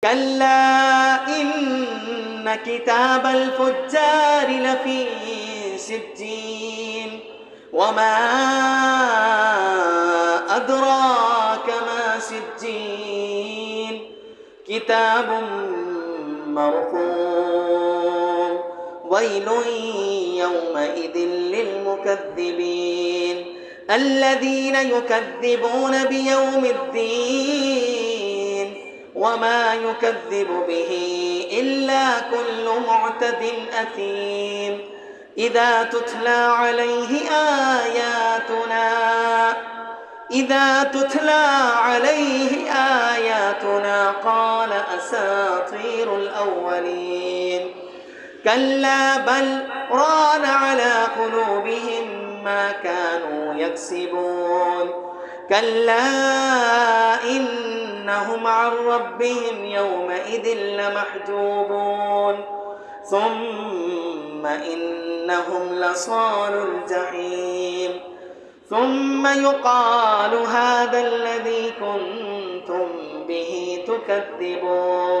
كلا إن كتاب الفجار لفي سجين وما أدراك ما سجين كتاب مرقوم ويل يومئذ للمكذبين الذين يكذبون بيوم الدين وما يكذب به إلا كل معتد أثيم إذا تتلى عليه آياتنا قال أساطير الأولين كلا بل ران على قلوبهم ما كانوا يكسبون كلا إنهم عن ربهم يومئذ لمحجوبون ثم إنهم لصالو الجحيم ثم يقال هذا الذي كنتم به تكذبون